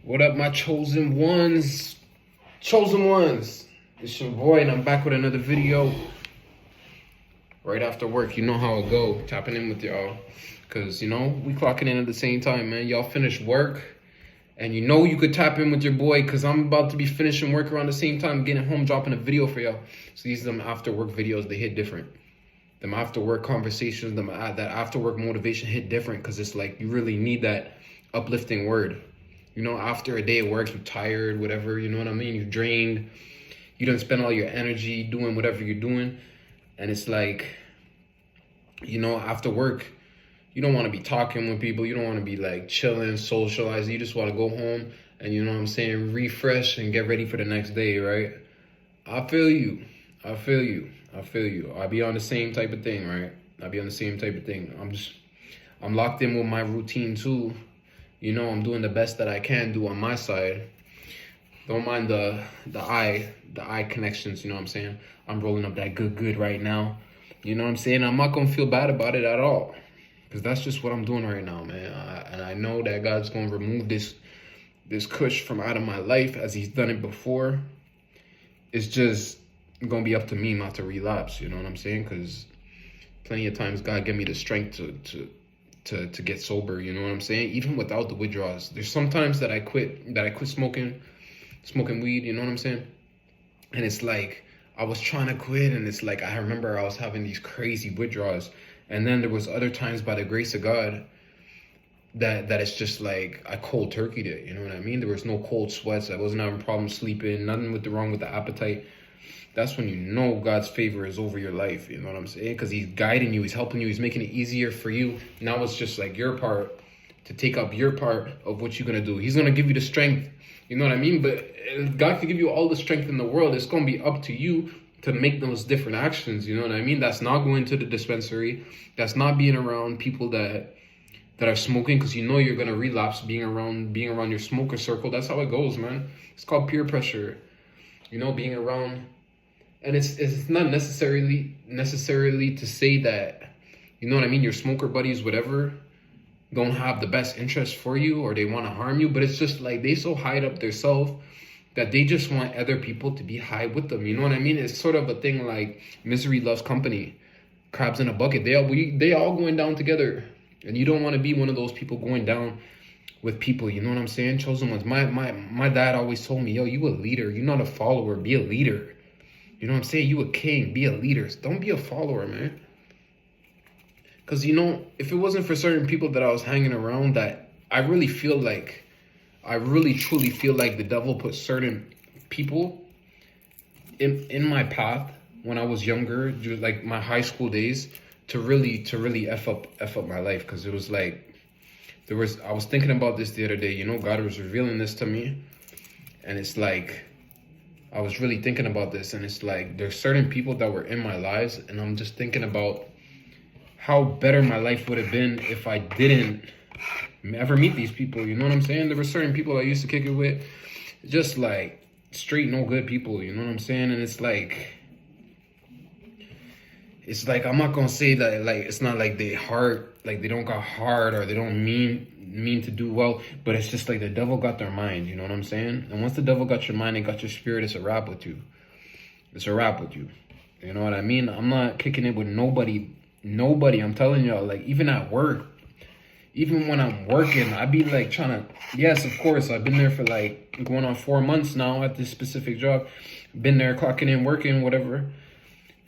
What up, my chosen ones? Chosen ones. It's your boy, and I'm back with another video. Right after work, you know how it go. Tapping in with y'all, cause you know we clocking in at the same time, man. Y'all finish work, and you know you could tap in with your boy, cause I'm about to be finishing work around the same time, getting home, dropping a video for y'all. So these are them after work videos. They hit different. Them after work conversations, that after work motivation hit different, cause it's like you really need that uplifting word. You know, after a day of work, you're tired, whatever, you know what I mean? You're drained. You don't spend all your energy doing whatever you're doing. And it's like, you know, after work, you don't want to be talking with people. You don't want to be like chilling, socializing. You just want to go home and, you know what I'm saying, refresh and get ready for the next day, right? I feel you. I feel you. I feel you. I be on the same type of thing, right? I be on the same type of thing. I'm locked in with my routine too. You know, I'm doing the best that I can do on my side. Don't mind the eye connections, you know what I'm saying? I'm rolling up that good right now. You know what I'm saying? I'm not gonna feel bad about it at all. Because that's just what I'm doing right now, man. And I know that God's gonna remove this kush from out of my life as he's done it before. It's just gonna be up to me not to relapse, you know what I'm saying? Because plenty of times God gave me the strength to get sober, you know what I'm saying? Even without the withdrawals. There's sometimes that I quit smoking weed, you know what I'm saying? And it's like I was trying to quit, and it's like I remember I was having these crazy withdrawals. And then there was other times by the grace of God that it's just like I cold turkeyed it, you know what I mean? There was no cold sweats. I wasn't having problems sleeping, nothing wrong with the appetite. That's when you know God's favor is over your life, you know what I'm saying? Because he's guiding you, he's helping you, he's making it easier for you. Now it's just like your part to take up your part of what you're going to do. He's going to give you the strength, you know what I mean? But God can give you all the strength in the world. It's going to be up to you to make those different actions, you know what I mean? That's not going to the dispensary. That's not being around people that are smoking, because you know you're going to relapse being around your smoker circle. That's how it goes, man. It's called peer pressure, you know, being around. And it's not necessarily to say that, you know what I mean, your smoker buddies, whatever, don't have the best interest for you or they want to harm you. But it's just like they so hide up their self that they just want other people to be high with them. You know what I mean? It's sort of a thing like misery loves company, crabs in a bucket. They all going down together. And you don't want to be one of those people going down with people. You know what I'm saying? Chosen ones. My dad always told me, yo, you a leader. You're not a follower. Be a leader. You know what I'm saying? You a king. Be a leader. Don't be a follower, man. Because, you know, if it wasn't for certain people that I was hanging around, that I really truly feel like the devil put certain people in my path when I was younger, like my high school days, to really F up my life. Because it was like, I was thinking about this the other day, you know, God was revealing this to me. And it's like, I was really thinking about this, and it's like there's certain people that were in my lives, and I'm just thinking about how better my life would have been if I didn't ever meet these people. You know what I'm saying? There were certain people I used to kick it with, just like straight no good people. You know what I'm saying? And it's like I'm not gonna say that like it's not like they don't got hard or they don't mean to do well, but it's just like the devil got their mind, you know what I'm saying? And once the devil got your mind and got your spirit, it's a wrap with you. It's a wrap with you. You know what I mean? I'm not kicking it with nobody. I'm telling y'all, like even at work, even when I'm working, I be like trying to, yes, of course, I've been there for like going on 4 months now at this specific job. Been there, clocking in, working, whatever.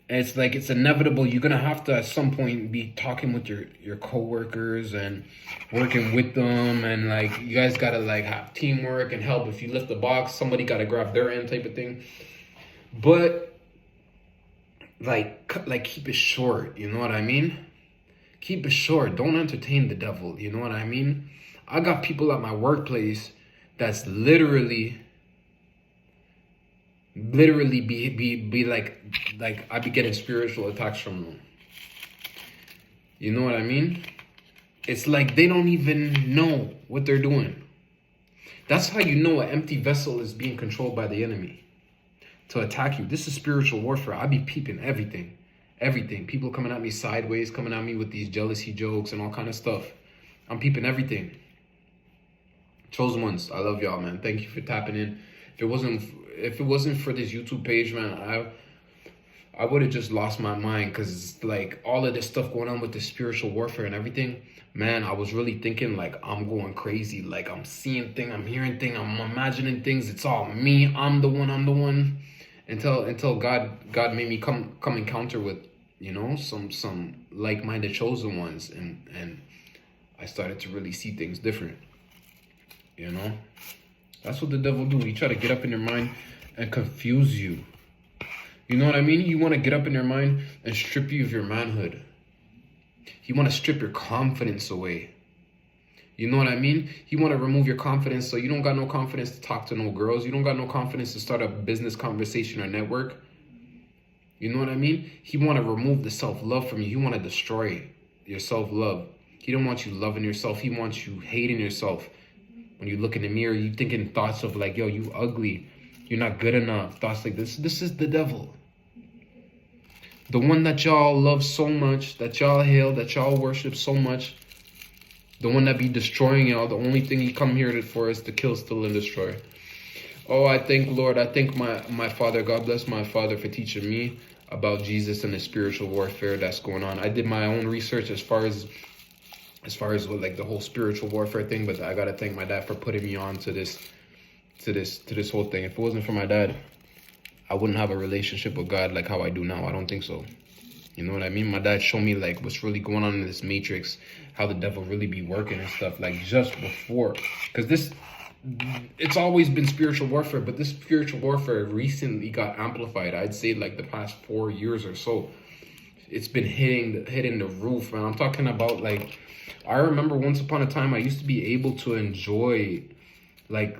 And it's like, it's inevitable. You're going to have to, at some point, be talking with your coworkers and working with them. And, like, you guys got to, like, have teamwork and help. If you lift the box, somebody got to grab their end type of thing. But, like, keep it short. You know what I mean? Keep it short. Don't entertain the devil. You know what I mean? I got people at my workplace that's literally be like I be getting spiritual attacks from them. You know what I mean? It's like they don't even know what they're doing. That's how you know an empty vessel is being controlled by the enemy to attack you. This is spiritual warfare. I be peeping everything. People coming at me sideways, coming at me with these jealousy jokes and all kind of stuff. I'm peeping everything. Chosen ones, I love y'all, man. Thank you for tapping in. If it wasn't for this YouTube page, man, I would have just lost my mind, because like all of this stuff going on with the spiritual warfare and everything, man, I was really thinking like I'm going crazy. Like I'm seeing things, I'm hearing things, I'm imagining things. It's all me. I'm the one. Until God made me come encounter with, you know, some like-minded chosen ones, and I started to really see things different. You know, that's what the devil do. He try to get up in your mind and confuse you. You know what I mean? You want to get up in your mind and strip you of your manhood. You want to strip your confidence away. You know what I mean? You want to remove your confidence, so you don't got no confidence to talk to no girls. You don't got no confidence to start a business conversation or network. You know what I mean? He want to remove the self-love from you. He want to destroy your self-love. He don't want you loving yourself. He wants you hating yourself. When you look in the mirror, you thinking thoughts of like, yo, you ugly. You're not good enough. Thoughts like this. This is the devil. The one that y'all love so much, that y'all hail, that y'all worship so much. The one that be destroying y'all. The only thing he come here for is to kill, steal, and destroy. Oh, I thank Lord. I thank my Father. God bless my Father for teaching me about Jesus and the spiritual warfare that's going on. I did my own research as far as with like the whole spiritual warfare thing, but I gotta thank my dad for putting me on to this whole thing. If it wasn't for my dad, I wouldn't have a relationship with God like how I do now. I don't think so. You know what I mean? My dad showed me like what's really going on in this matrix, how the devil really be working and stuff, like just before. Because it's always been spiritual warfare, but this spiritual warfare recently got amplified. I'd say like the past 4 years or so. It's been hitting the roof, man. I'm talking about like, I remember once upon a time I used to be able to enjoy like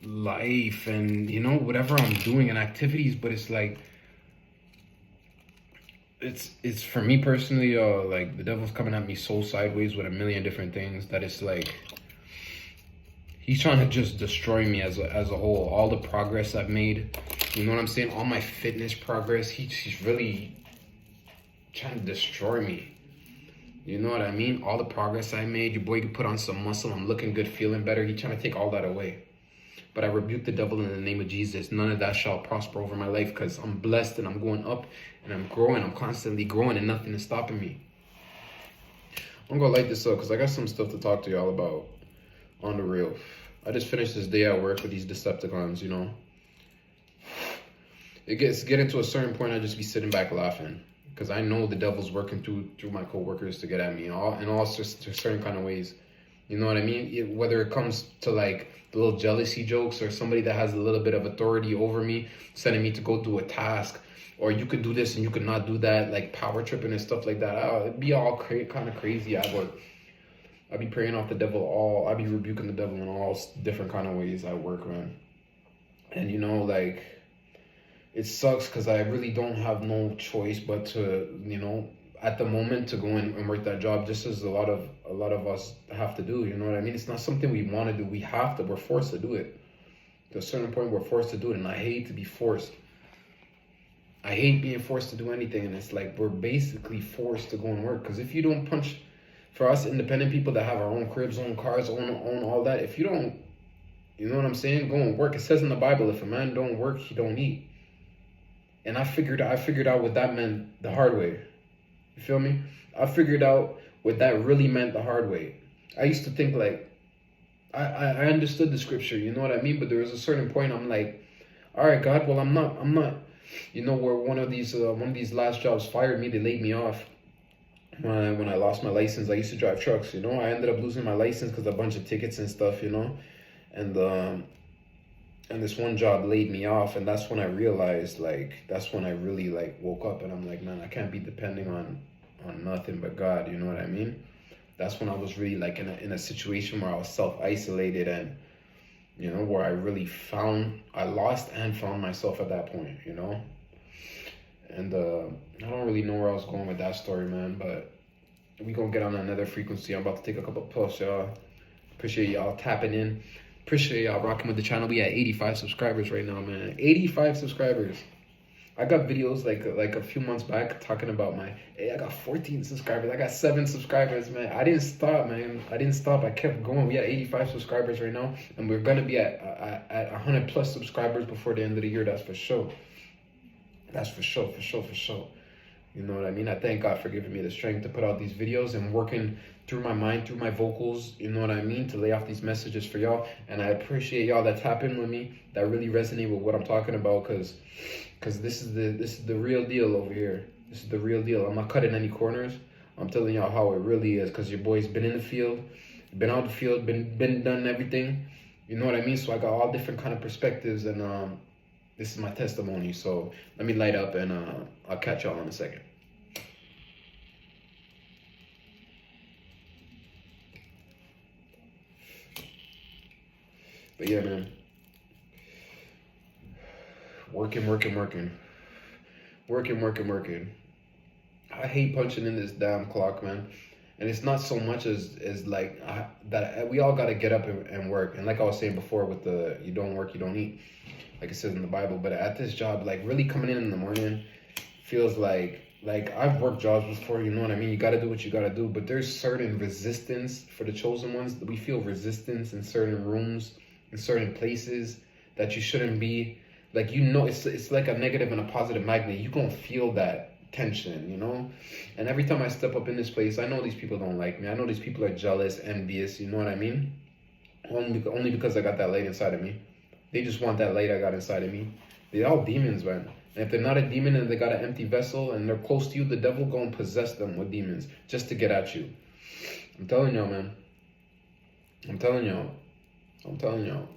life and, you know, whatever I'm doing and activities, but it's like, it's for me personally, like the devil's coming at me so sideways with a million different things that it's like he's trying to just destroy me as a whole. All the progress I've made, you know what I'm saying? All my fitness progress, he's really trying to destroy me. You know what I mean? All the progress I made, your boy could put on some muscle, I'm looking good, feeling better. He's trying to take all that away. But I rebuke the devil in the name of Jesus. None of that shall prosper over my life, because I'm blessed and I'm going up and I'm growing. I'm constantly growing and nothing is stopping me. I'm going to light this up because I got some stuff to talk to y'all about on the real. I just finished this day at work with these Decepticons, you know. It getting to a certain point, I just be sitting back laughing, because I know the devil's working through my coworkers to get at me in all certain kind of ways. You know what I mean? Whether it comes to like the little jealousy jokes, or somebody that has a little bit of authority over me, sending me to go do a task, or you could do this and you could not do that, like power tripping and stuff like that. It'd be all kind of crazy. I'd be praying off the devil I'd be rebuking the devil in all different kind of ways at work, man. And you know, like, it sucks because I really don't have no choice but to, you know, at the moment to go in and work that job, just as a lot of us have to do. You know what I mean? It's not something we want to do. We have to. We're forced to do it. To a certain point, we're forced to do it, and I hate to be forced. I hate being forced to do anything, and it's like we're basically forced to go and work. Because if you don't punch, for us independent people that have our own cribs, own cars, own all that, if you don't, you know what I'm saying, go and work. It says in the Bible, if a man don't work, he don't eat. And I figured out what that meant the hard way. You feel me? I figured out what that really meant the hard way. I used to think like, I understood the scripture, you know what I mean? But there was a certain point I'm like, all right, God, well, I'm not, you know, where one of these last jobs fired me, they laid me off. When I lost my license, I used to drive trucks, you know? I ended up losing my license because a bunch of tickets and stuff, you know? And this one job laid me off, and that's when I realized, like, that's when I really, like, woke up, and I'm like, man, I can't be depending on nothing but God, you know what I mean? That's when I was really, like, in a situation where I was self-isolated, and, you know, where I lost and found myself at that point, you know? And I don't really know where I was going with that story, man, but we gonna get on another frequency. I'm about to take a couple puffs, y'all. Appreciate y'all tapping in. Appreciate y'all rocking with the channel. We at 85 subscribers right now, man. 85 subscribers. I got videos like a few months back talking about hey, I got 14 subscribers. I got 7 subscribers, man. I didn't stop, man. I didn't stop. I kept going. We have 85 subscribers right now, and we're gonna be at 100 plus subscribers before the end of the year. That's for sure. That's for sure, for sure, for sure. You know what I mean? I thank God for giving me the strength to put out these videos and working through my mind, through my vocals, you know what I mean, to lay off these messages for y'all. And I appreciate y'all that tap in with me, that really resonate with what I'm talking about, because this is the real deal over here. This is the real deal. I'm not cutting any corners. I'm telling y'all how it really is, because your boy's been in the field, been out the field, been done everything. You know what I mean? So I got all different kind of perspectives, and this is my testimony. So let me light up, and I'll catch y'all in a second. But yeah, man. Working. I hate punching in this damn clock, man. And it's not so much as like that we all got to get up and work. And like I was saying before with the you don't work, you don't eat, like it says in the Bible. But at this job, like really coming in the morning feels like I've worked jobs before, you know what I mean? You got to do what you got to do. But there's certain resistance for the chosen ones. We feel resistance in certain rooms, in certain places that you shouldn't be. Like, you know, it's like a negative and a positive magnet. You gonna feel that tension, you know? And every time I step up in this place, I know these people don't like me. I know these people are jealous, envious, you know what I mean? Only because I got that light inside of me. They just want that light I got inside of me. They're all demons, man. And if they're not a demon and they got an empty vessel and they're close to you, the devil gonna possess them with demons just to get at you. I'm telling y'all, man. I'm telling y'all.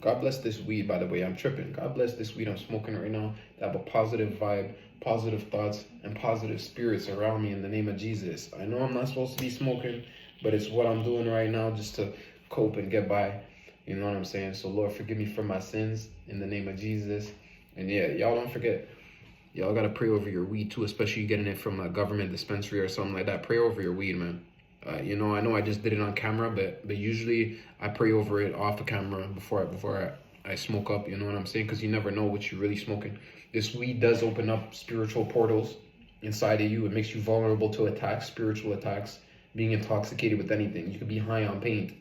God bless this weed, by the way. I'm tripping. God bless this weed I'm smoking right now. To have a positive vibe, positive thoughts, and positive spirits around me in the name of Jesus. I know I'm not supposed to be smoking, but it's what I'm doing right now just to cope and get by. You know what I'm saying? So Lord, forgive me for my sins in the name of Jesus. And yeah, y'all don't forget. Y'all got to pray over your weed too, especially getting it from a government dispensary or something like that. Pray over your weed, man. You know, I just did it on camera, but usually I pray over it off the camera before I smoke up. You know what I'm saying? Because you never know what you're really smoking. This weed does open up spiritual portals inside of you. It makes you vulnerable to attacks, spiritual attacks, being intoxicated with anything. You could be high on paint.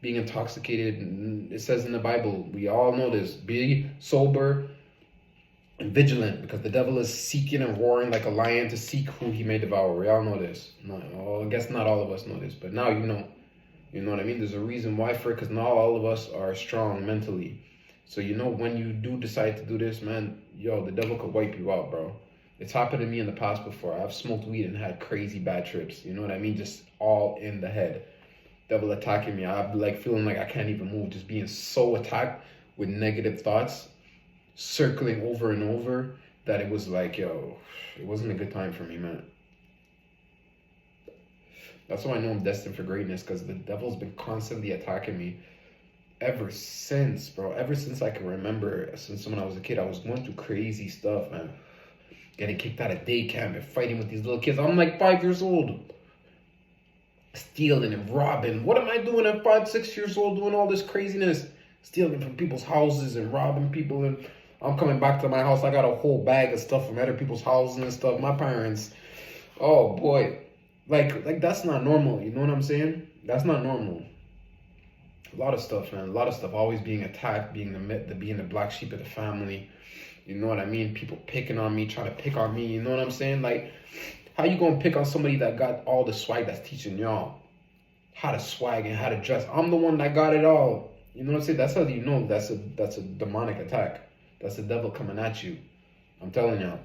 Being intoxicated, it says in the Bible, we all know this, be sober and vigilant, because the devil is seeking and roaring like a lion to seek who he may devour. We all know this. I guess not all of us know this, but now you know. You know what I mean? There's a reason why for it, because not all of us are strong mentally. So you know, when you do decide to do this, man, yo, the devil could wipe you out, bro. It's happened to me in the past before. I've smoked weed and had crazy bad trips. You know what I mean? Just all in the head. Devil attacking me. I'm like feeling like I can't even move. Just being so attacked with negative thoughts, circling over and over, that it was like, yo, it wasn't a good time for me, man. That's why I know I'm destined for greatness, because the devil's been constantly attacking me ever since, bro. Ever since I can remember, since when I was a kid, I was going through crazy stuff, man. Getting kicked out of day camp and fighting with these little kids. I'm like 5 years old. Stealing and robbing. What am I doing at 5, 6 years old doing all this craziness? Stealing from people's houses and robbing people, and I'm coming back to my house. I got a whole bag of stuff from other people's houses and stuff. My parents, oh boy. Like that's not normal, you know what I'm saying? That's not normal. A lot of stuff, man. A lot of stuff. Always being attacked, being the black sheep of the family. You know what I mean? People picking on me, trying to pick on me. You know what I'm saying? Like, how you gonna pick on somebody that got all the swag, that's teaching y'all how to swag and how to dress? I'm the one that got it all. You know what I'm saying? That's how you know that's a demonic attack. That's the devil coming at you. I'm telling y'all.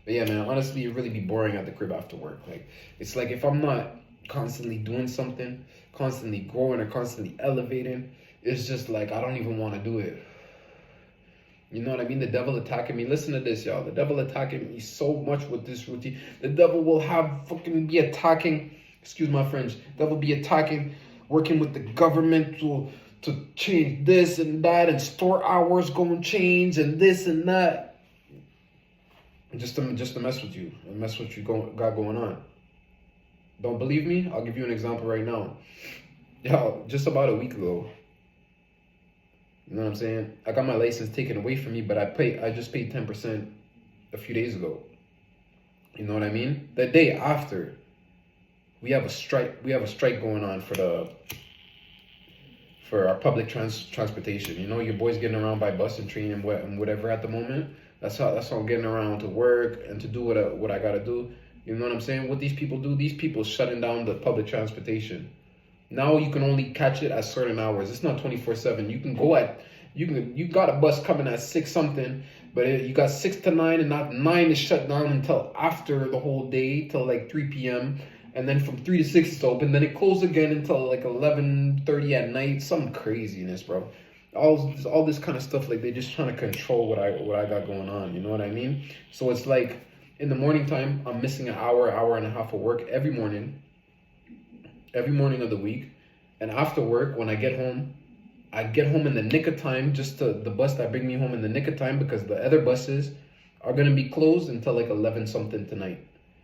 But yeah, man, honestly, it really be boring at the crib after work. Like, it's like if I'm not constantly doing something, constantly growing or constantly elevating, it's just like I don't even want to do it. You know what I mean? The devil attacking me. Listen to this, y'all. The devil attacking me so much with this routine. The devil will fucking be attacking, excuse my French, the devil be attacking, working with the government to change this and that, and store hours going to change and this and that. Just to mess with you and mess what you got going on. Don't believe me? I'll give you an example right now. Yo, just about a week ago, You know what I'm saying? I got my license taken away from me, but I just paid 10% a few days ago. You know what I mean? The day after, we have a strike. We have a strike going on for our public transportation. You know, your boy's getting around by bus and train and whatever at the moment. That's how I'm getting around to work and to do what I gotta do. You know what I'm saying? What these people do? These people shutting down the public transportation. Now you can only catch it at certain hours. It's not 24/7. You can go at you got a bus coming at 6 something, but you got 6 to 9, and not 9 is shut down until after the whole day, till like 3 p.m. And then from 3 to 6 it's open. Then it closes again until like 11:30 at night. Some craziness, bro. All this kind of stuff, like they just trying to control what I got going on. You know what I mean? So it's like in the morning time, I'm missing an hour and a half of work every morning of the week. And after work, when I get home in the nick of time, just to the bus that bring me home in the nick of time, because the other buses are gonna be closed until like 11 something tonight.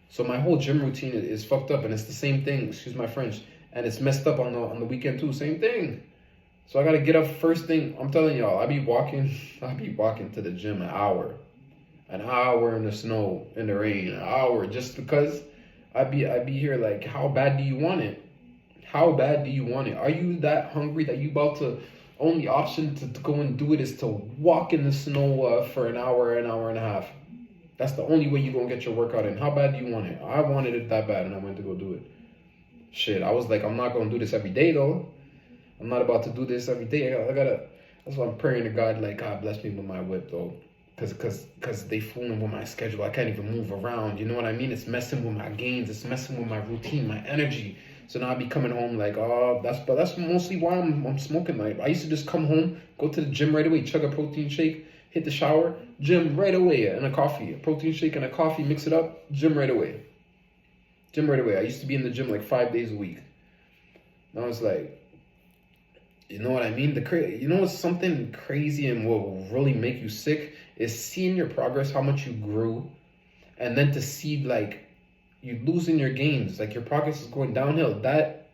So my whole gym routine is fucked up, and it's the same thing. Excuse my French, and it's messed up on the weekend too. Same thing. So I gotta get up first thing. I'm telling y'all, I be walking to the gym an hour in the snow, in the rain, an hour, just because I be here. Like, how bad do you want it? How bad do you want it? Are you that hungry that you about to, only option to go and do it is to walk in the snow for an hour and a half? That's the only way you're going to get your workout in. How bad do you want it? I wanted it that bad, and I went to go do it. Shit, I was like, I'm not going to do this every day, though. I'm not about to do this every day. I gotta, that's why I'm praying to God, like, God bless me with my whip, though. Because they fooling with my schedule. I can't even move around. You know what I mean? It's messing with my gains. It's messing with my routine, my energy. So now I be coming home like, oh, that's mostly why I'm smoking. Like, I used to just come home, go to the gym right away, chug a protein shake, hit the shower, gym right away, and a coffee. A protein shake and a coffee, mix it up, gym right away. Gym right away. I used to be in the gym like 5 days a week. Now it's like, you know what I mean? You know what's something crazy and will really make you sick is seeing your progress, how much you grew, and then to see like you losing your gains, like your progress is going downhill. That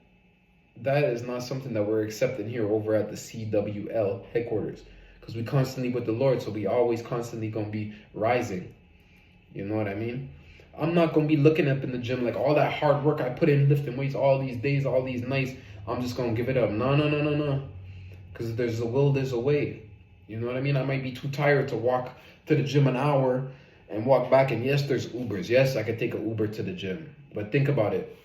is not something that we're accepting here over at the CWL headquarters, because we constantly with the Lord, so we always constantly gonna be rising. You know what I mean? I'm not gonna be looking up in the gym like all that hard work I put in lifting weights all these days, all these nights, I'm just gonna give it up. No. Because there's a will, there's a way. You know what I mean? I might be too tired to walk to the gym an hour and walk back. And yes, there's Ubers. Yes, I could take an Uber to the gym. But think about it.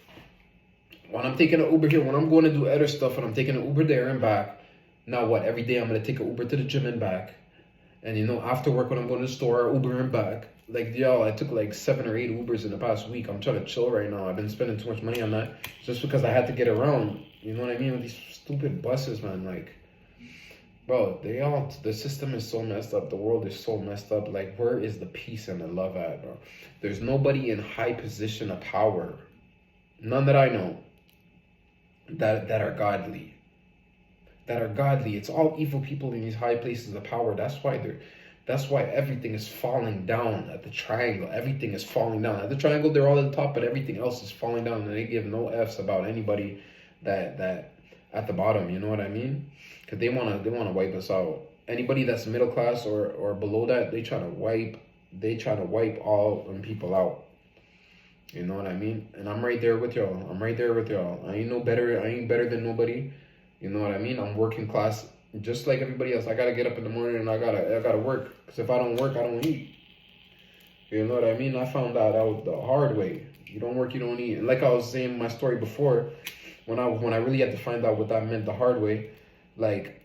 When I'm taking an Uber here, when I'm going to do other stuff and I'm taking an Uber there and back, now what? Every day I'm going to take an Uber to the gym and back. And you know, after work when I'm going to the store, Uber and back. Like, yo, I took like 7 or 8 Ubers in the past week. I'm trying to chill right now. I've been spending too much money on that just because I had to get around. You know what I mean? With these stupid buses, man. Like, bro, the system is so messed up. The world is so messed up. Like, where is the peace and the love at, bro? There's nobody in high position of power, none that I know, that are godly. It's all evil people in these high places of power. That's why everything is falling down at the triangle. Everything is falling down. At the triangle, they're all at the top, but everything else is falling down, and they give no F's about anybody that at the bottom. You know what I mean? Because they wanna wipe us out. Anybody that's middle class or below that, they try to wipe all them people out. You know what I mean? And I'm right there with y'all. I ain't better than nobody. You know what I mean? I'm working class just like everybody else. I gotta get up in the morning and I gotta work. Because if I don't work, I don't eat. You know what I mean? I found that out the hard way. You don't work, you don't eat. And like I was saying in my story before, when I really had to find out what that meant the hard way, like,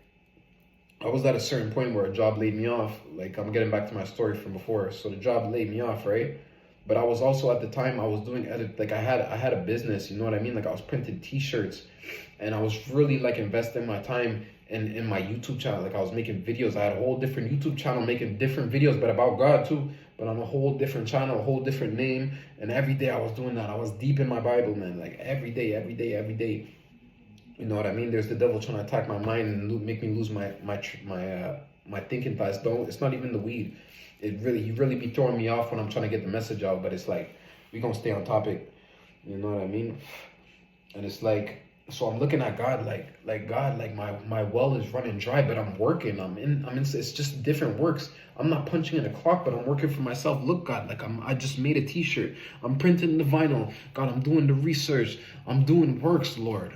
I was at a certain point where a job laid me off. Like, I'm getting back to my story from before. So the job laid me off, right? But I was also, at the time, I was doing edit. Like, I had a business, you know what I mean? Like, I was printing T-shirts, and I was really like investing my time in my YouTube channel. Like, I was making videos. I had a whole different YouTube channel making different videos, but about God too. But on a whole different channel, a whole different name. And every day I was doing that. I was deep in my Bible, man. Like, every day. You know what I mean? There's the devil trying to attack my mind and make me lose my thinking thoughts. It's not even the weed. He really be throwing me off when I'm trying to get the message out. But it's like, we gonna stay on topic. You know what I mean? And it's like, So I'm looking at God like God, like my well is running dry, but I'm working. I'm in. It's just different works. I'm not punching in a clock, but I'm working for myself. Look, God, like I just made a T-shirt. I'm printing the vinyl. God, I'm doing the research. I'm doing works, Lord.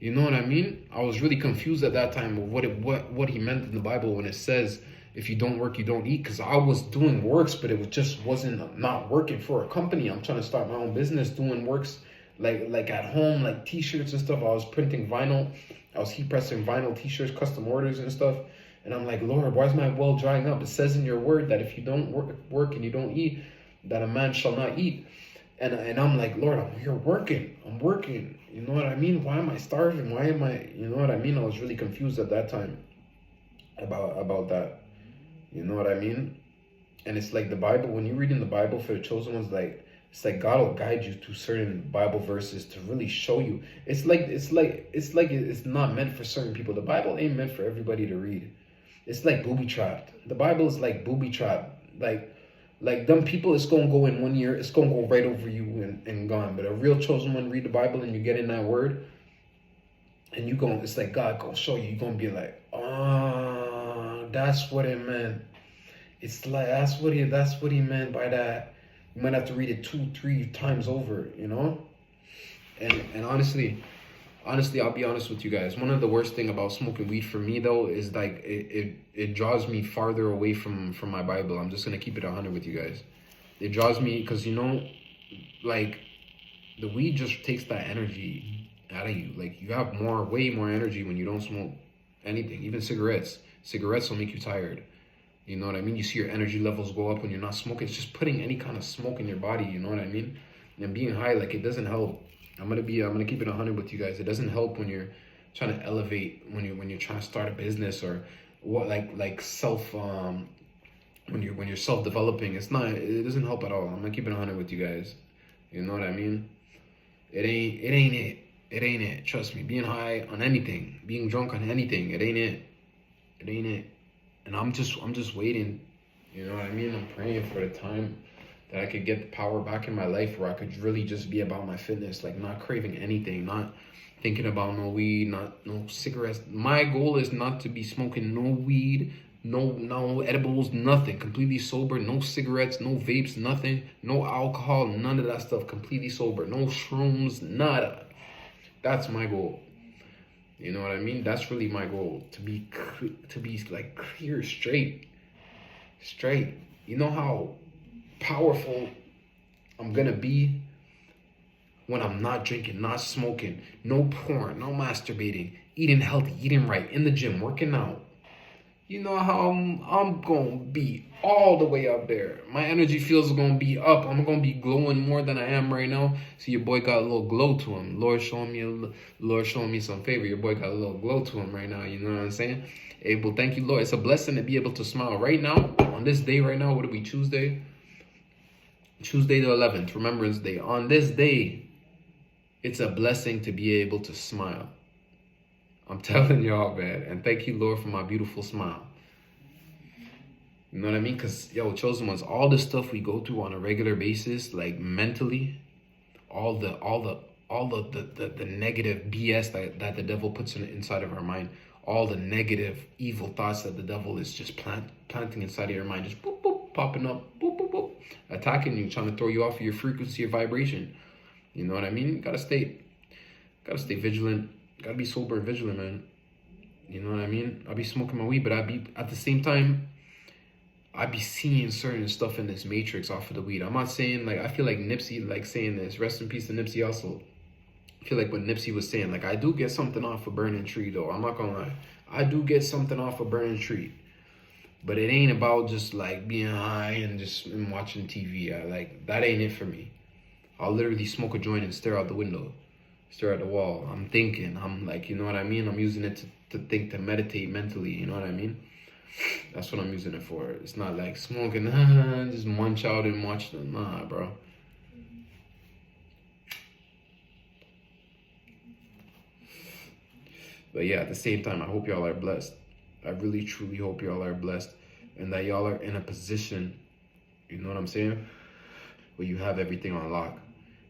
You know what I mean? I was really confused at that time of what he meant in the Bible when it says if you don't work, you don't eat. Because I was doing works, but it just wasn't not working for a company. I'm trying to start my own business, doing works like at home, like T-shirts and stuff. I was printing vinyl. I was heat pressing vinyl T-shirts, custom orders and stuff. And I'm like, Lord, why is my well drying up? It says in your word that if you don't work and you don't eat, that a man shall not eat. And I'm like, Lord, I'm here working. I'm working. You know what I mean? Why am I starving? Why am I, you know what I mean? I was really confused at that time about that. You know what I mean? And it's like the Bible, when you read in the Bible for the chosen ones, like it's like God will guide you to certain Bible verses to really show you. It's not meant for certain people. The Bible ain't meant for everybody to read. It's like booby trapped. The Bible is like booby trapped. Like them people, it's gonna go in 1 year, it's gonna go right over you and gone. But a real chosen one, read the Bible and you get in that word, and you going, it's like God gonna show you. You're gonna be like, oh, that's what it meant. It's like that's what he meant by that. You might have to read it 2-3 times over, you know. And honestly, I'll be honest with you guys. One of the worst thing about smoking weed for me though is like it draws me farther away from my Bible. I'm just gonna keep it 100 with you guys. It draws me because you know, like the weed just takes that energy out of you. Like you have way more energy when you don't smoke anything, even cigarettes. Cigarettes will make you tired. You know what I mean? You see your energy levels go up when you're not smoking. It's just putting any kind of smoke in your body. You know what I mean? And being high, like it doesn't help. I'm gonna keep it 100 with you guys. It doesn't help when you're trying to elevate, when you're trying to start a business or what, like self when you're self developing. It doesn't help at all. I'm gonna keep it 100 with you guys. You know what I mean? It ain't it. It ain't it. Trust me. Being high on anything, being drunk on anything, it ain't it. It ain't it. And I'm just waiting. You know what I mean? I'm praying for the time that I could get the power back in my life where I could really just be about my fitness, like not craving anything, not thinking about no weed, no cigarettes. My goal is not to be smoking no weed, no edibles, nothing. Completely sober, no cigarettes, no vapes, nothing, no alcohol, none of that stuff. Completely sober, no shrooms, nada. That's my goal. You know what I mean? That's really my goal, to be like clear, straight. You know how powerful I'm gonna be when I'm not drinking, not smoking, no porn, no masturbating, eating healthy, eating right, in the gym, working out. You know how I'm gonna be all the way up there. My energy feels gonna be up. I'm gonna be glowing more than I am right now. See, your boy got a little glow to him. Lord showing me some favor. Your boy got a little glow to him right now. You know what I'm saying? Hey, well, thank you, Lord. It's a blessing to be able to smile right now on this day. Right now, what are we? Tuesday the 11th, Remembrance Day. On this day, it's a blessing to be able to smile. I'm telling y'all, man. And thank you, Lord, for my beautiful smile. You know what I mean? Because, yo, chosen ones, all the stuff we go through on a regular basis, like mentally, all the negative BS that the devil puts inside of our mind, all the negative, evil thoughts that the devil is just planting inside of your mind, just boop, boop, popping up, boop, boop, boop, attacking you, trying to throw you off of your frequency, your vibration. You know what I mean? You gotta stay vigilant. Gotta be sober and vigilant, man. You know what I mean? I'll be smoking my weed, but at the same time, I be seeing certain stuff in this matrix off of the weed. I'm not saying, like, I feel like Nipsey, like, saying this. Rest in peace to Nipsey Hussle. I feel like what Nipsey was saying, like, I do get something off of Burning Tree, though. I'm not gonna lie. I do get something off of Burning Tree. But it ain't about just, like, being high and just watching TV. That ain't it for me. I'll literally smoke a joint and stare out the window. Stare at the wall. I'm thinking. I'm like, you know what I mean? I'm using it to think, to meditate mentally. You know what I mean? That's what I'm using it for. It's not like smoking, just munch out and watch them. Nah, bro. But yeah, at the same time, I hope y'all are blessed. I really, truly hope y'all are blessed. And that y'all are in a position, you know what I'm saying? Where you have everything on lock.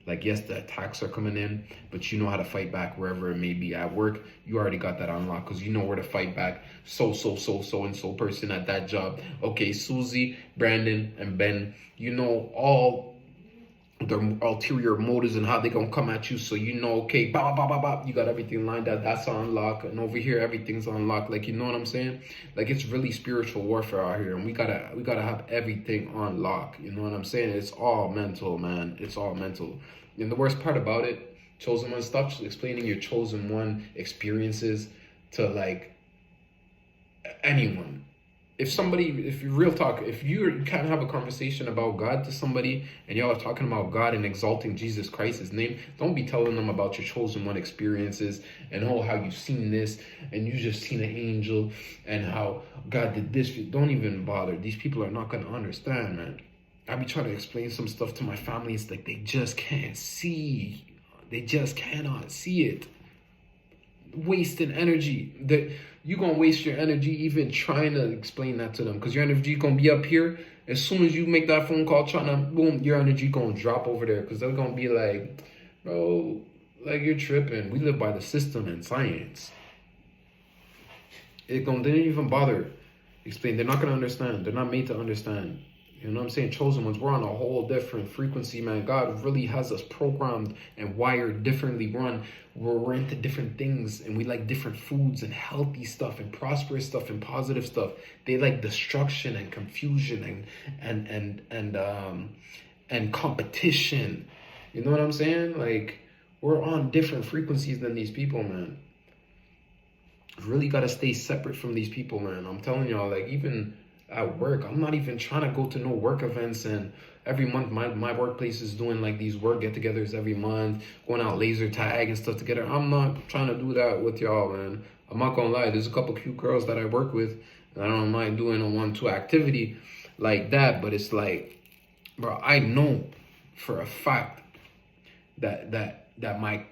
Like, yes, the attacks are coming in, but you know how to fight back wherever it may be. At work, you already got that unlocked because you know where to fight back. So person at that job. Okay, Susie, Brandon, and Ben, you know all their ulterior motives and how they gonna come at you, so you know, okay, you got everything lined up. That's on lock, and over here everything's on lock. Like, you know what I'm saying? Like, it's really spiritual warfare out here, and we gotta have everything on lock. You know what I'm saying? It's all mental, man. It's all mental. And the worst part about it, chosen one, stop explaining your chosen one experiences to like anyone. If you real talk, if you can't have a conversation about God to somebody and y'all are talking about God and exalting Jesus Christ's name, don't be telling them about your chosen one experiences and how you've seen this and you just seen an angel and how God did this. Don't even bother. These people are not going to understand, man. I be trying to explain some stuff to my family. It's like they just can't see. They just cannot see it. Wasting energy. That you gonna waste your energy even trying to explain that to them, because your energy gonna be up here. As soon as you make that phone call, trying to boom, your energy gonna drop over there, because they're gonna be like, bro, like, you're tripping. We live by the system and science. They didn't even bother explain. They're not gonna understand. They're not made to understand. You know what I'm saying? Chosen ones, we're on a whole different frequency, man. God really has us programmed and wired differently. We're into different things, and we like different foods and healthy stuff and prosperous stuff and positive stuff. They like destruction and confusion and competition. You know what I'm saying? Like, we're on different frequencies than these people, man. Really gotta stay separate from these people, man. I'm telling y'all, like, even at work, I'm not even trying to go to no work events. And every month my workplace is doing like these work get-togethers every month, going out laser tag and stuff together. I'm not trying to do that with y'all, man. I'm not gonna lie, there's a couple cute girls that I work with, and I don't mind doing a 1-2 activity like that. But it's like, bro, I know for a fact that my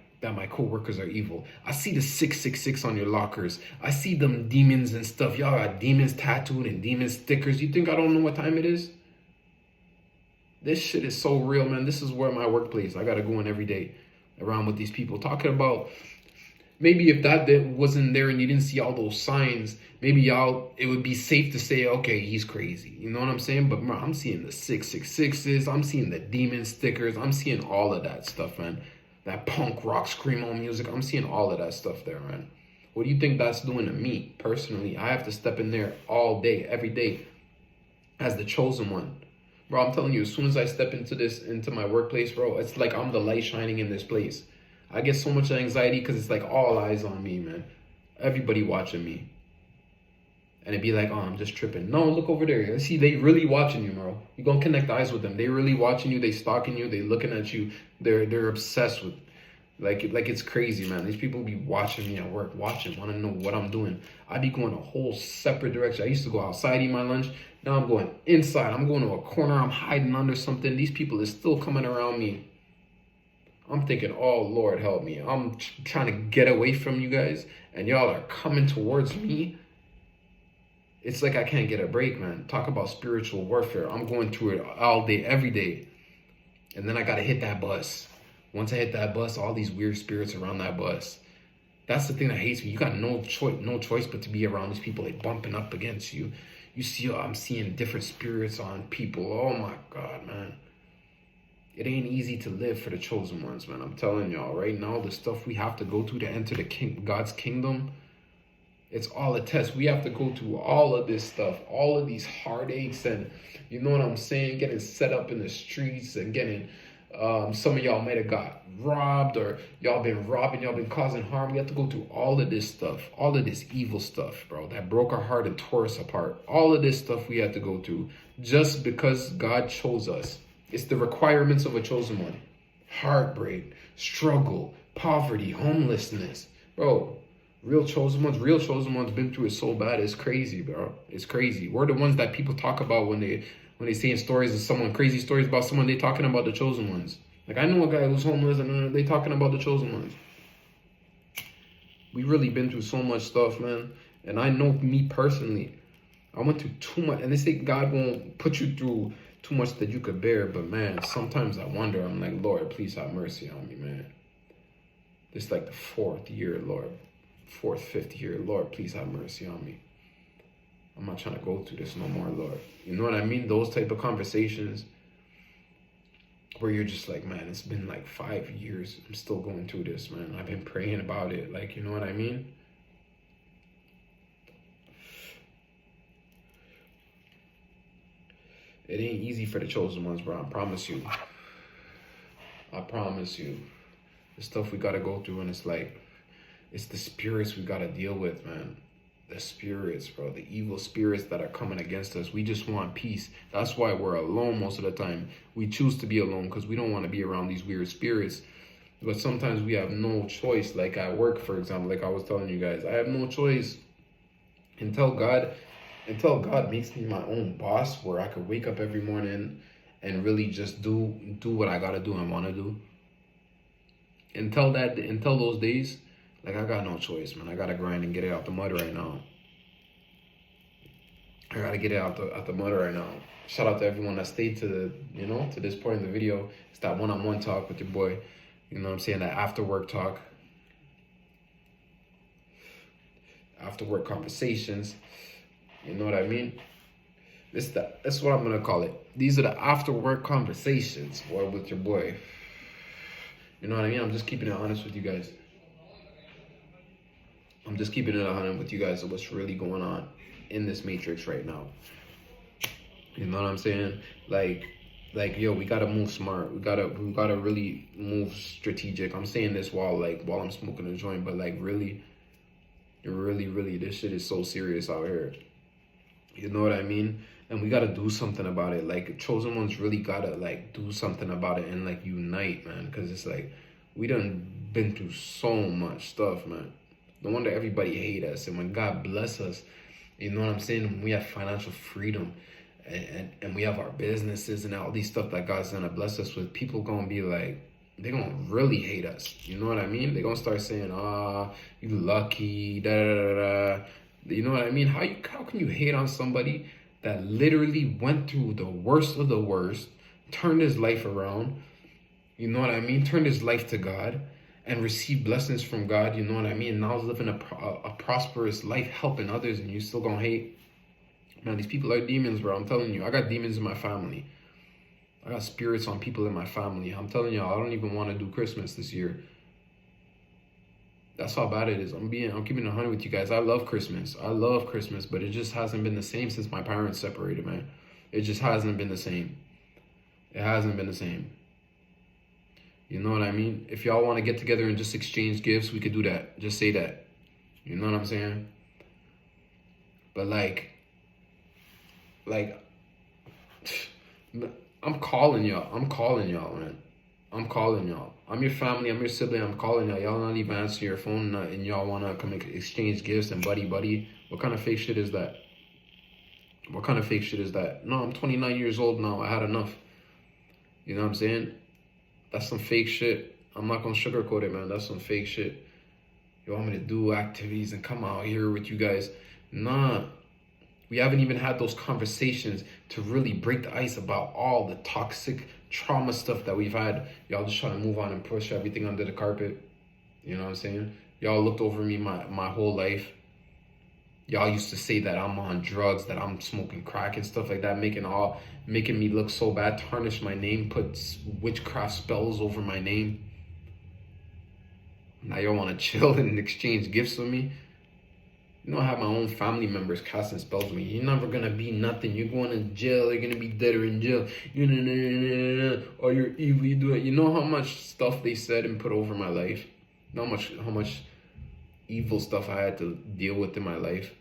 co-workers are evil. I see the 666 on your lockers. I see them demons and stuff. Y'all got demons tattooed and demon stickers. You think I don't know what time it is? This shit is so real, man. This is where my workplace, I gotta go in every day around with these people talking about, maybe if that wasn't there and you didn't see all those signs, maybe it would be safe to say, okay, he's crazy. You know what I'm saying? But bro, I'm seeing the 666s. I'm seeing the demon stickers. I'm seeing all of that stuff, man. That punk rock screamo music. I'm seeing all of that stuff there, man. What do you think that's doing to me personally? I have to step in there all day, every day, as the chosen one. Bro, I'm telling you, as soon as I step into my workplace, bro, it's like I'm the light shining in this place. I get so much anxiety because it's like all eyes on me, man. Everybody watching me. And it'd be like, oh, I'm just tripping. No, look over there. See, they really watching you, bro. You gonna connect eyes with them. They really watching you. They stalking you. They looking at you. They're obsessed with, like it's crazy, man. These people be watching me at work, want to know what I'm doing. I be going a whole separate direction. I used to go outside, eat my lunch. Now I'm going inside. I'm going to a corner. I'm hiding under something. These people is still coming around me. I'm thinking, oh, Lord, help me. I'm trying to get away from you guys, and y'all are coming towards me. It's like I can't get a break, man. Talk about spiritual warfare. I'm going through it all day, every day. And then I got to hit that bus. Once I hit that bus, all these weird spirits around that bus. That's the thing that hates me. You got no choice but to be around these people. They bumping up against you. You see, I'm seeing different spirits on people. Oh, my God, man. It ain't easy to live for the chosen ones, man. I'm telling y'all right now, the stuff we have to go through to enter God's kingdom, it's all a test. We have to go through all of this stuff, all of these heartaches, and you know what I'm saying, getting set up in the streets and getting, some of y'all might have got robbed, or y'all been robbing, y'all been causing harm. We have to go through all of this stuff, all of this evil stuff, bro, that broke our heart and tore us apart. All of this stuff we have to go through just because God chose us. It's the requirements of a chosen one. Heartbreak, struggle, poverty, homelessness. Bro, real chosen ones been through it so bad. It's crazy, bro. It's crazy. We're the ones that people talk about when they saying stories of someone, crazy stories about someone, they talking about the chosen ones. Like, I know a guy who's homeless and they talking about the chosen ones. We really been through so much stuff, man. And I know me personally, I went through too much. And they say God won't put you through too much that you could bear. But man, sometimes I wonder, I'm like, Lord, please have mercy on me, man. This is like the fourth year, Lord. Fourth, fifth year, Lord, please have mercy on me. I'm not trying to go through this no more, Lord. You know what I mean? Those type of conversations where you're just like, man, it's been like 5 years. I'm still going through this, man. I've been praying about it. Like, you know what I mean? It ain't easy for the chosen ones, bro. I promise you. I promise you. The stuff we gotta go through, and it's like, it's the spirits we gotta deal with, man. The spirits, bro, the evil spirits that are coming against us. We just want peace. That's why we're alone most of the time. We choose to be alone because we don't want to be around these weird spirits. But sometimes we have no choice. Like at work, for example, like I was telling you guys, I have no choice until God makes me my own boss, where I could wake up every morning and really just do what I gotta do and want to do. Until those days, like, I got no choice, man. I gotta grind and get it out the mud right now. I gotta get it out the mud right now. Shout out to everyone that stayed to this point in the video. It's that one-on-one talk with your boy. You know what I'm saying? That after work talk. After work conversations. You know what I mean? That's what I'm gonna call it. These are the after work conversations, boy, with your boy. You know what I mean? I'm just keeping it honest with you guys. I'm just keeping it 100 with you guys of what's really going on in this matrix right now. You know what I'm saying? Like, yo, we gotta move smart. We gotta really move strategic. I'm saying this while I'm smoking a joint, but like really, this shit is so serious out here. You know what I mean? And we gotta do something about it. Like, chosen ones really gotta like do something about it and like unite, man. Because it's like we done been through so much stuff, man. No wonder everybody hate us. And when God bless us, you know what I'm saying? When we have financial freedom and we have our businesses and all these stuff that God's gonna bless us with, people gonna be like, they gonna really hate us. You know what I mean? They gonna start saying, you lucky, da da da da. You know what I mean? How can you hate on somebody that literally went through the worst of the worst, turned his life around, you know what I mean? Turned his life to God, and receive blessings from God, you know what I mean? Now living a prosperous life, helping others, and you still gonna hate? Man, these people are demons, bro. I'm telling you, I got demons in my family. I got spirits on people in my family. I'm telling y'all, I don't even want to do Christmas this year. That's how bad it is. I'm keeping it 100 with you guys. I love Christmas, but it just hasn't been the same since my parents separated, man. It just hasn't been the same. It hasn't been the same. You know what I mean? If y'all want to get together and just exchange gifts, we could do that. Just say that. You know what I'm saying? But like, I'm calling y'all, man. I'm calling y'all. I'm your family, I'm your sibling, I'm calling y'all. Y'all not even answering your phone and y'all want to come exchange gifts and buddy. What kind of fake shit is that? What kind of fake shit is that? No, I'm 29 years old now. I had enough. You know what I'm saying? That's some fake shit. I'm not gonna sugarcoat it, man. That's some fake shit. You want me to do activities and come out here with you guys? Nah. We haven't even had those conversations to really break the ice about all the toxic trauma stuff that we've had. Y'all just trying to move on and push everything under the carpet. You know what I'm saying? Y'all looked over me my whole life. Y'all used to say that I'm on drugs, that I'm smoking crack and stuff like that, making me look so bad, tarnish my name, put witchcraft spells over my name. Now y'all want to chill and exchange gifts with me? You know, I have my own family members casting spells with me. You're never gonna be nothing. You're going to jail. You're gonna be dead or in jail. Or you're evil. You do it. You know how much stuff they said and put over my life. You know how much evil stuff I had to deal with in my life.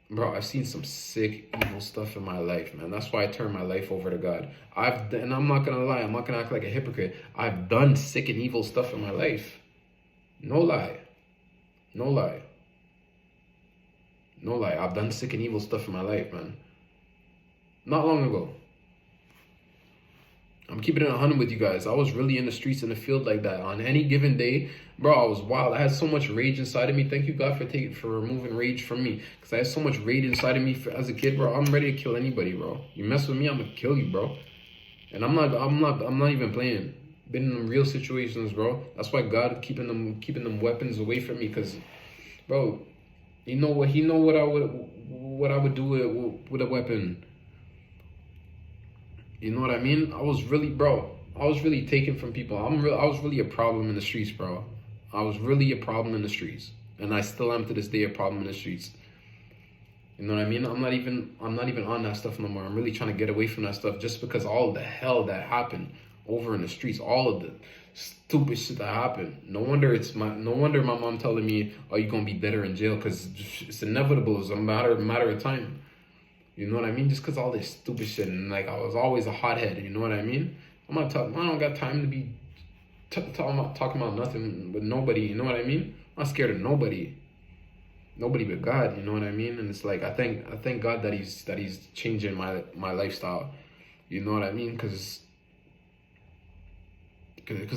Bro, I've seen some sick, evil stuff in my life, man. That's why I turned my life over to God. And I'm not gonna lie. I'm not gonna act like a hypocrite. I've done sick and evil stuff in my life. No lie. No lie. No lie. I've done sick and evil stuff in my life, man. Not long ago. I'm keeping it 100 with you guys. I was really in the streets, in the field like that. On any given day, bro, I was wild. I had so much rage inside of me. Thank you, God, for removing rage from me. Because I had so much rage inside of me as a kid, bro. I'm ready to kill anybody, bro. You mess with me, I'm going to kill you, bro. And I'm not even playing. Been in real situations, bro. That's why God keeping them weapons away from me, cause, bro, he know what I would do with a weapon. You know what I mean? I was really taken from people. I was really a problem in the streets, bro. I was really a problem in the streets, and I still am to this day a problem in the streets. You know what I mean? I'm not even on that stuff no more. I'm really trying to get away from that stuff, just because all the hell that happened over in the streets, all of the stupid shit that happened. No wonder my mom telling me, "Oh, you're gonna be better in jail," because it's inevitable. It's a matter of time. You know what I mean? Just because all this stupid shit, and like I was always a hothead. You know what I mean? I don't got time to be talking about nothing with nobody. You know what I mean? I'm not scared of nobody. Nobody but God. You know what I mean? And it's like I thank God that he's changing my lifestyle. You know what I mean? Because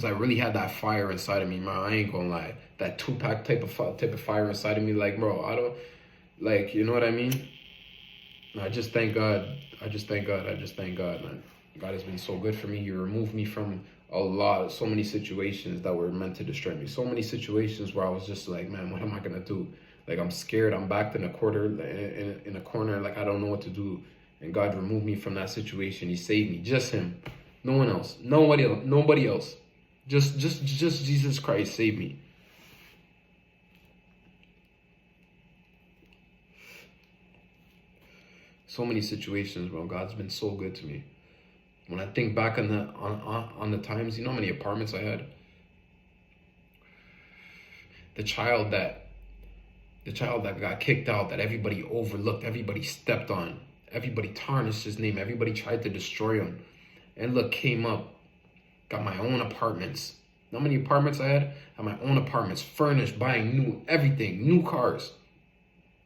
I really had that fire inside of me, man. I ain't gonna lie. That Tupac type of fire inside of me, like, bro, I don't, like, you know what I mean? I just thank God. I just thank God, man. God has been so good for me. He removed me from so many situations that were meant to destroy me. So many situations where I was just like, man, what am I gonna do? Like, I'm scared. I'm backed in a corner, like I don't know what to do. And God removed me from that situation. He saved me. Just him. No one else. Nobody else. Just Jesus Christ saved me. So many situations, bro. God's been so good to me. When I think back on the times, you know how many apartments I had? The child that got kicked out, that everybody overlooked, everybody stepped on, everybody tarnished his name, everybody tried to destroy him. And look, came up, got my own apartments. You know how many apartments I had? I had my own apartments, furnished, buying everything, new cars.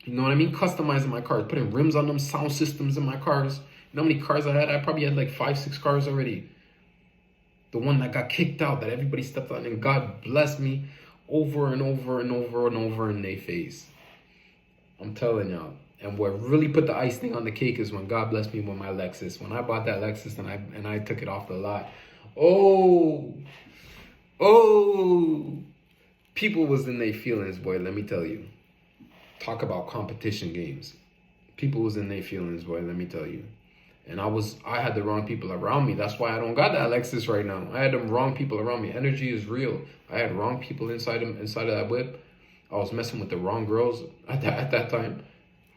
You know what I mean? Customizing my cars, putting rims on them, sound systems in my cars. You know how many cars I had? I probably had like 5-6 cars already. The one that got kicked out, that everybody stepped on, and God blessed me over and over and over and over in their face. I'm telling y'all. And what really put the icing on the cake is when God blessed me with my Lexus. When I bought that Lexus and I took it off the lot. Oh, people was in their feelings, boy, let me tell you. Talk about competition games. People was in their feelings, boy, let me tell you. And I had the wrong people around me. That's why I don't got that Lexus right now. I had the wrong people around me. Energy is real. I had wrong people inside of that whip. I was messing with the wrong girls at that time.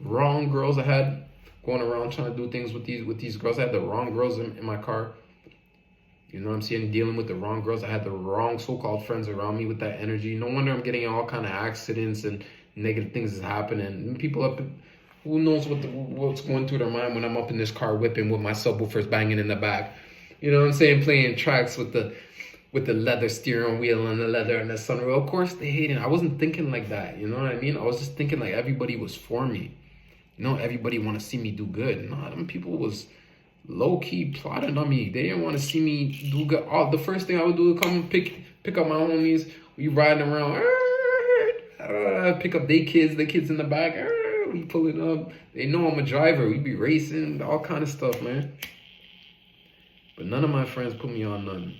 Wrong girls I had going around trying to do things with these girls. I had the wrong girls in my car. You know what I'm saying? Dealing with the wrong girls. I had the wrong so-called friends around me with that energy. No wonder I'm getting all kind of accidents and negative things is happening. And people up, who knows what's going through their mind when I'm up in this car whipping with my subwoofers banging in the back. You know what I'm saying? Playing tracks with the leather steering wheel and the leather and the sunroof. Of course they hated. I wasn't thinking like that. You know what I mean? I was just thinking like everybody was for me. You know, everybody want to see me do good. No, them people was low-key plotting on me. They didn't want to see me do good. The first thing I would do is come pick up my homies. We riding around. Pick up the kids in the back. We pulling up. They know I'm a driver. We be racing, all kind of stuff, man. But none of my friends put me on nothing.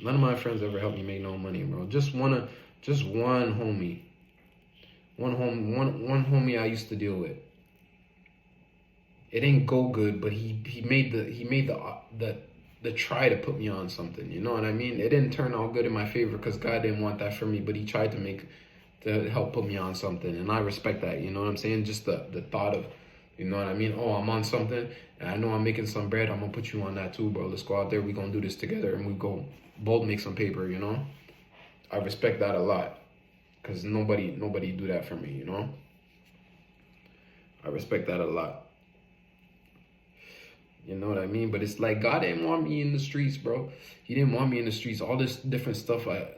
None of my friends ever helped me make no money, bro. Just one homie. One homie I used to deal with. It didn't go good, but he made the try to put me on something. You know what I mean? It didn't turn out good in my favor because God didn't want that for me, but he tried to help put me on something, and I respect that. You know what I'm saying? Just the thought of, you know what I mean? Oh, I'm on something, and I know I'm making some bread. I'm gonna put you on that too, bro. Let's go out there. We gonna do this together, and we go both make some paper. You know? I respect that a lot, cause nobody do that for me. You know? I respect that a lot. You know what I mean? But it's like God didn't want me in the streets, bro. He didn't want me in the streets. All this different stuff I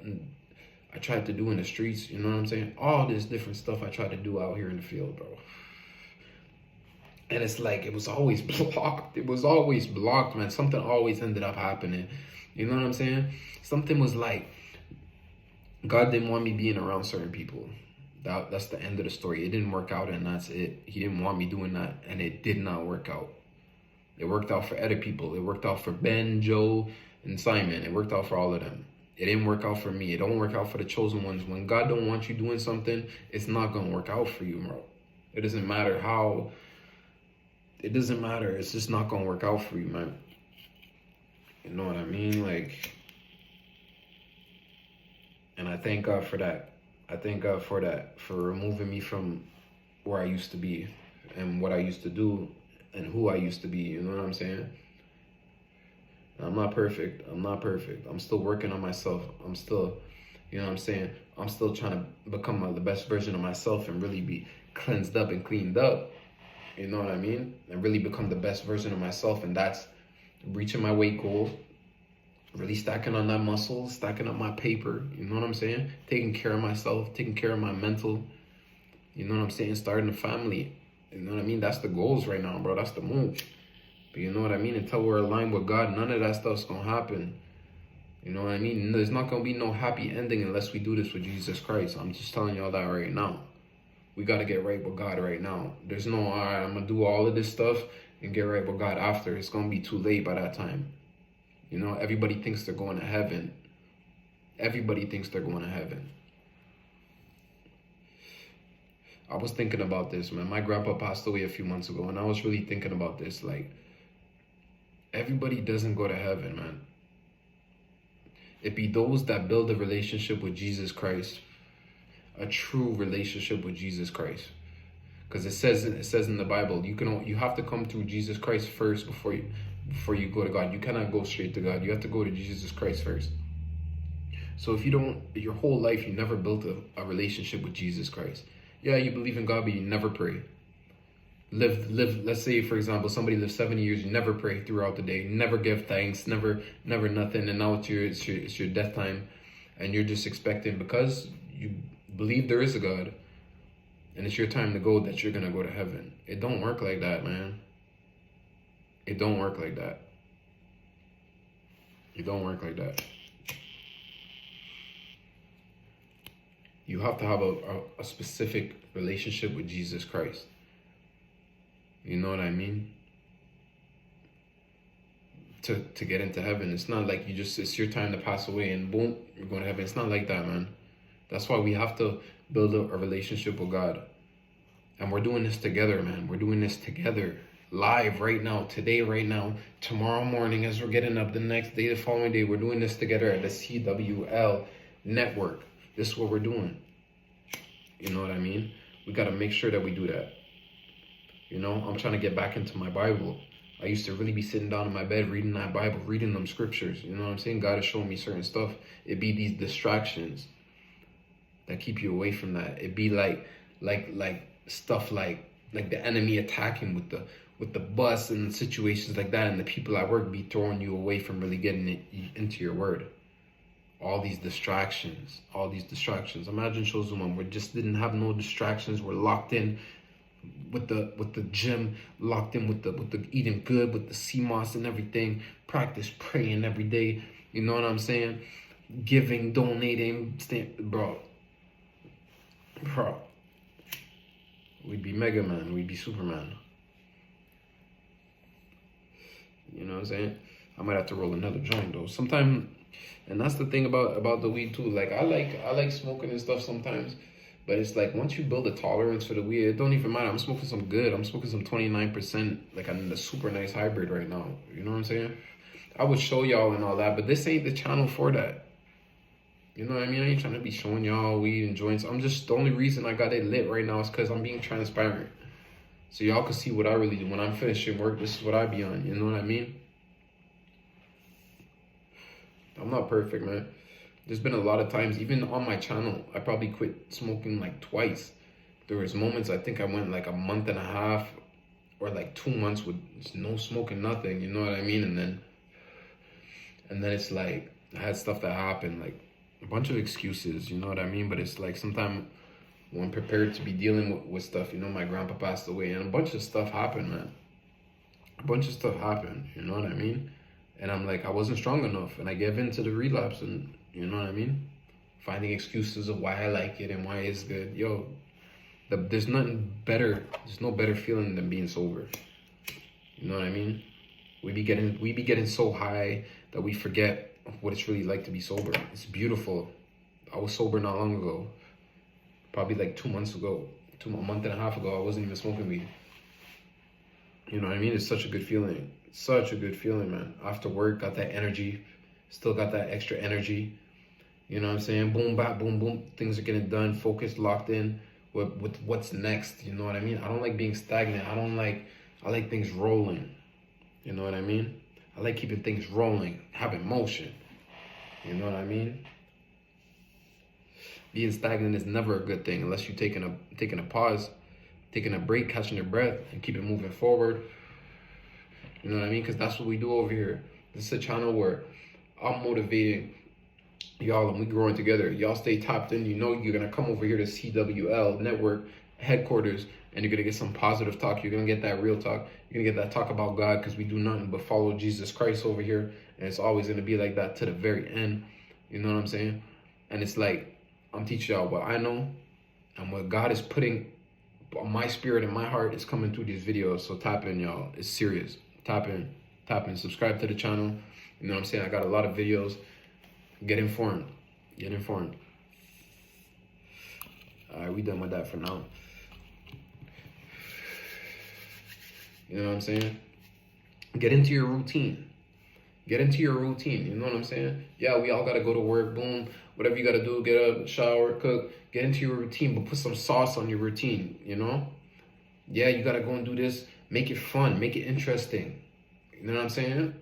tried to do in the streets, you know what I'm saying? All this different stuff I tried to do out here in the field, bro. And it's like, it was always blocked. It was always blocked, man. Something always ended up happening. You know what I'm saying? Something was like, God didn't want me being around certain people. That's the end of the story. It didn't work out, and that's it. He didn't want me doing that, and it did not work out. It worked out for other people. It worked out for Ben, Joe, and Simon. It worked out for all of them. It didn't work out for me. It don't work out for the chosen ones. When God don't want you doing something, it's not gonna work out for you, bro. It doesn't matter how. It doesn't matter. It's just not gonna work out for you, man. You know what I mean? Like, and I thank God for that. I thank God for that, for removing me from where I used to be and what I used to do and who I used to be. You know what I'm saying? I'm not perfect. I'm not perfect. I'm still working on myself. I'm still, you know what I'm saying? I'm still trying to become the best version of myself and really be cleansed up and cleaned up. You know what I mean? And really become the best version of myself. And that's reaching my weight goal, really stacking on that muscle, stacking up my paper. You know what I'm saying? Taking care of myself, taking care of my mental. You know what I'm saying? Starting a family. You know what I mean? That's the goals right now, bro. That's the move. But you know what I mean? Until we're aligned with God, none of that stuff's gonna happen. You know what I mean? There's not gonna be no happy ending unless we do this with Jesus Christ. I'm just telling y'all that right now. We gotta get right with God right now. There's no, all right, I'm gonna do all of this stuff and get right with God after. It's gonna be too late by that time. You know, everybody thinks they're going to heaven. Everybody thinks they're going to heaven. I was thinking about this, man. My grandpa passed away a few months ago, and I was really thinking about this. Like, everybody doesn't go to heaven, man. It be those that build a relationship with Jesus Christ, a true relationship with Jesus Christ. Because it says in the Bible, you have to come through Jesus Christ first before you go to God. You cannot go straight to God. You have to go to Jesus Christ first. So if you don't, your whole life you never built a relationship with Jesus Christ. Yeah, you believe in God, but you never pray. Let's say, for example, somebody lives 70 years, you never pray throughout the day, never give thanks, never nothing, and now it's your death time, and you're just expecting, because you believe there is a God, and it's your time to go, that you're gonna go to heaven. It don't work like that, man. It don't work like that. It don't work like that. You have to have a specific relationship with Jesus Christ. You know what I mean? To get into heaven. It's not like it's your time to pass away and boom, you're going to heaven. It's not like that, man. That's why we have to build a relationship with God. And we're doing this together, man. We're doing this together. Live right now, today, right now, tomorrow morning as we're getting up, the next day, the following day, we're doing this together at the CWL network. This is what we're doing. You know what I mean? We got to make sure that we do that. You know, I'm trying to get back into my Bible. I used to really be sitting down in my bed reading that Bible, reading them scriptures. You know what I'm saying? God is showing me certain stuff. It be these distractions that keep you away from that. It be like stuff like the enemy attacking with the bus and situations like that, and the people at work be throwing you away from really getting into your word. All these distractions. Imagine Chosen One, we just didn't have no distractions. We're locked in with the gym, locked in with the eating good, with the CMOS and everything. Practice praying every day. You know what I'm saying? Giving, donating, bro. We'd be Mega Man. We'd be Superman. You know what I'm saying? I might have to roll another joint though. Sometime, and that's the thing about the weed too. Like I like smoking and stuff sometimes, but it's like once you build a tolerance for the weed, it don't even matter. I'm smoking some good. I'm smoking some 29%. Like I'm in the super nice hybrid right now. You know what I'm saying? I would show y'all and all that, but this ain't the channel for that. You know what I mean? I ain't trying to be showing y'all weed and joints. The only reason I got it lit right now is because I'm being transparent. So y'all can see what I really do. When I'm finishing work, this is what I be on. You know what I mean? I'm not perfect, man. There's been a lot of times, even on my channel, I probably quit smoking like twice. There was moments, I think I went like a month and a half or like 2 months with no smoking, nothing. You know what I mean? And then it's like, I had stuff that happened, like a bunch of excuses, you know what I mean? But it's like sometimes when I'm prepared to be dealing with stuff, you know, my grandpa passed away and a bunch of stuff happened, man. A bunch of stuff happened, you know what I mean? And I'm like, I wasn't strong enough, and I gave in to the relapse, and you know what I mean? Finding excuses of why I like it and why it's good. Yo, there's nothing better, there's no better feeling than being sober. You know what I mean? We be getting so high that we forget what it's really like to be sober. It's beautiful. I was sober not long ago, probably like 2 months ago, a month and a half ago. I wasn't even smoking weed. You know what I mean? It's such a good feeling. Such a good feeling, man. After work, got that energy. Still got that extra energy. You know what I'm saying? Boom, bap, boom, boom. Things are getting done. Focused, locked in with what's next. You know what I mean? I don't like being stagnant. I like things rolling. You know what I mean? I like keeping things rolling, having motion. You know what I mean? Being stagnant is never a good thing unless you're taking a pause, taking a break, catching your breath, and keep it moving forward. You know what I mean? Because that's what we do over here. This is a channel where I'm motivating y'all and we growing together. Y'all stay tapped in. You know you're going to come over here to CWL Network headquarters and you're going to get some positive talk. You're going to get that real talk. You're going to get that talk about God because we do nothing but follow Jesus Christ over here. And it's always going to be like that to the very end. You know what I'm saying? And it's like, I'm teaching y'all what I know and what God is putting on my spirit and my heart is coming through these videos. So tap in, y'all. It's serious. Tap in, subscribe to the channel. You know what I'm saying? I got a lot of videos. Get informed. Get informed. All right, we done with that for now. You know what I'm saying? Get into your routine. Get into your routine. You know what I'm saying? Yeah, we all got to go to work. Boom. Whatever you got to do, get up, shower, cook. Get into your routine, but put some sauce on your routine, you know? Yeah, you got to go and do this. Make it fun. Make it interesting. You know what I'm saying?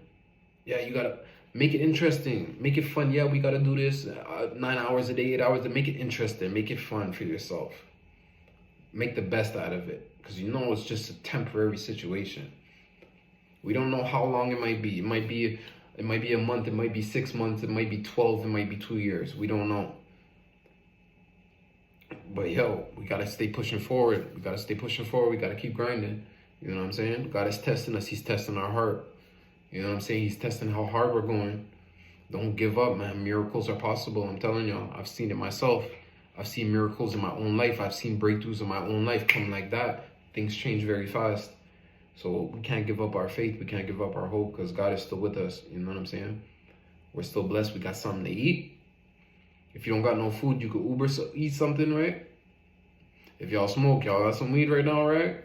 Yeah, you got to make it interesting. Make it fun. Yeah, we got to do this 9 hours a day, 8 hours. To make it interesting. Make it fun for yourself. Make the best out of it. Because you know it's just a temporary situation. We don't know how long it might be. It might be a month. It might be 6 months. It might be 12. It might be 2 years. We don't know. But yo, we got to stay pushing forward. We got to stay pushing forward. We got to keep grinding. You know what I'm saying? God is testing us. He's testing our heart. You know what I'm saying? He's testing how hard we're going. Don't give up, man. Miracles are possible. I'm telling y'all. I've seen it myself. I've seen miracles in my own life. I've seen breakthroughs in my own life come like that. Things change very fast. So we can't give up our faith. We can't give up our hope because God is still with us. You know what I'm saying? We're still blessed. We got something to eat. If you don't got no food, you could Uber, eat something, right? If y'all smoke, y'all got some weed right now, right?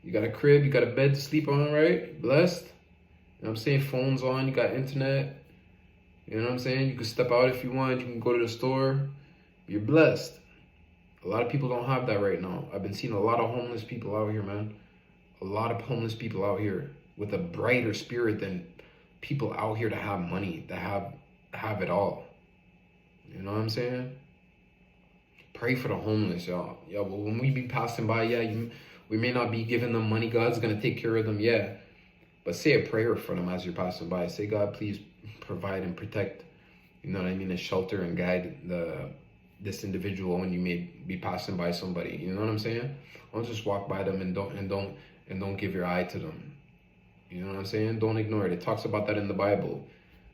You got a crib, you got a bed to sleep on, right? Blessed. You know what I'm saying? Phones on, you got internet. You know what I'm saying? You can step out if you want. You can go to the store. You're blessed. A lot of people don't have that right now. I've been seeing a lot of homeless people out here, man. A lot of homeless people out here with a brighter spirit than people out here that have money, that have it all. You know what I'm saying? Pray for the homeless, y'all. Yeah, but when we be passing by, we may not be giving them money. God's going to take care of them, yeah. But say a prayer for them as you're passing by. Say, God, please provide and protect, you know what I mean, and shelter and guide this individual when you may be passing by somebody. You know what I'm saying? Don't just walk by them and don't give your eye to them. You know what I'm saying? Don't ignore it. It talks about that in the Bible,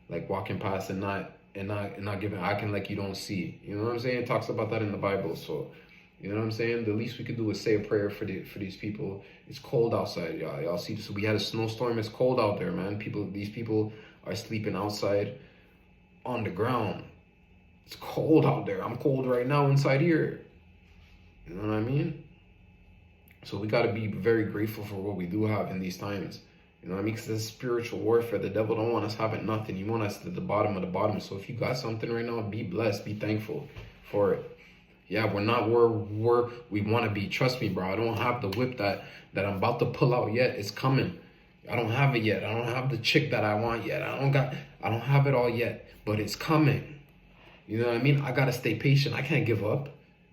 like walking past and not giving, acting like you don't see. You know what I'm saying? It talks about that in the Bible. So, you know what I'm saying? The least we could do is say a prayer for these people. It's cold outside, y'all. Y'all see this? We had a snowstorm. It's cold out there, man. These people are sleeping outside on the ground. It's cold out there. I'm cold right now inside here. You know what I mean? So we got to be very grateful for what we do have in these times. You know what I mean? Because this is spiritual warfare. The devil don't want us having nothing. He want us to the bottom of the bottom. So if you got something right now, be blessed. Be thankful for it. Yeah, we're not where we want to be. Trust me, bro. I don't have the whip that I'm about to pull out yet. It's coming. I don't have it yet. I don't have the chick that I want yet. I don't have it all yet. But it's coming. You know what I mean? I got to stay patient. I can't give up.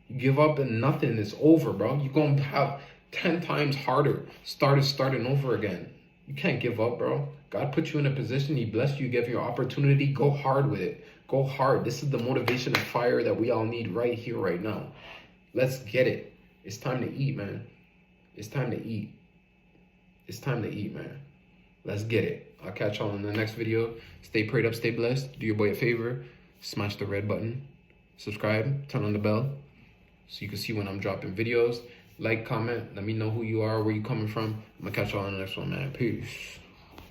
You give up and nothing is over, bro. You're going to have 10 times harder. Starting over again. You can't give up, bro. God put you in a position. He blessed you. Give you an opportunity. Go hard with it. Go hard. This is the motivation and fire that we all need right here, right now. Let's get it. It's time to eat, man. It's time to eat. It's time to eat, man. Let's get it. I'll catch y'all in the next video. Stay prayed up. Stay blessed. Do your boy a favor. Smash the red button. Subscribe. Turn on the bell so you can see when I'm dropping videos. Like, comment. Let me know who you are, where you coming from. I'm going to catch y'all on the next one, man. Peace.